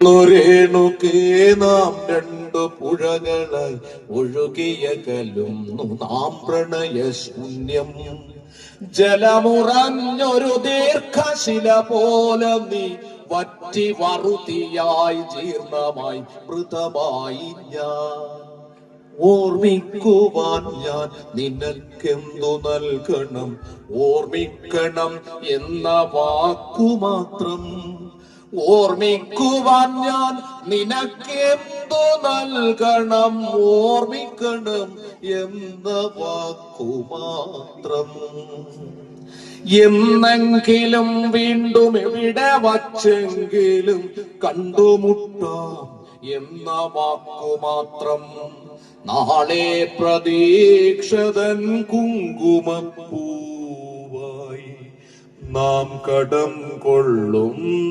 രേണുകേ നാം രണ്ടു പുഴകളായി ഒഴുകിയകലുന്നു നാം പ്രണയശൂന്യം. ജലമുറഞ്ഞൊരു ദീർഘശില പോലെ നീ വറ്റി വറുതിയായി ജീർണമായി മൃതമായി ഞാൻ. ഓർമ്മിക്കുവാൻ ഞാൻ നിനക്കെന്തു നൽകണം? ഓർമ്മിക്കണം എന്ന വാക്കുമാത്രം. ഓർമ്മിക്കുവാൻ ഞാൻ നിനക്കെന്തു നൽകണം? ഓർമ്മിക്കണം എന്ന വാക്കുമാത്രം. എന്നെങ്കിലും വീണ്ടും എവിടെ വച്ചെങ്കിലും കണ്ടുമുട്ടാം എന്ന വാക്കുമാത്രം. നാളെ പ്രതീക്ഷതൻ കുങ്കുമപ്പൂവായി നാം കടം കൊള്ളുന്നതിത്രമാത്രം.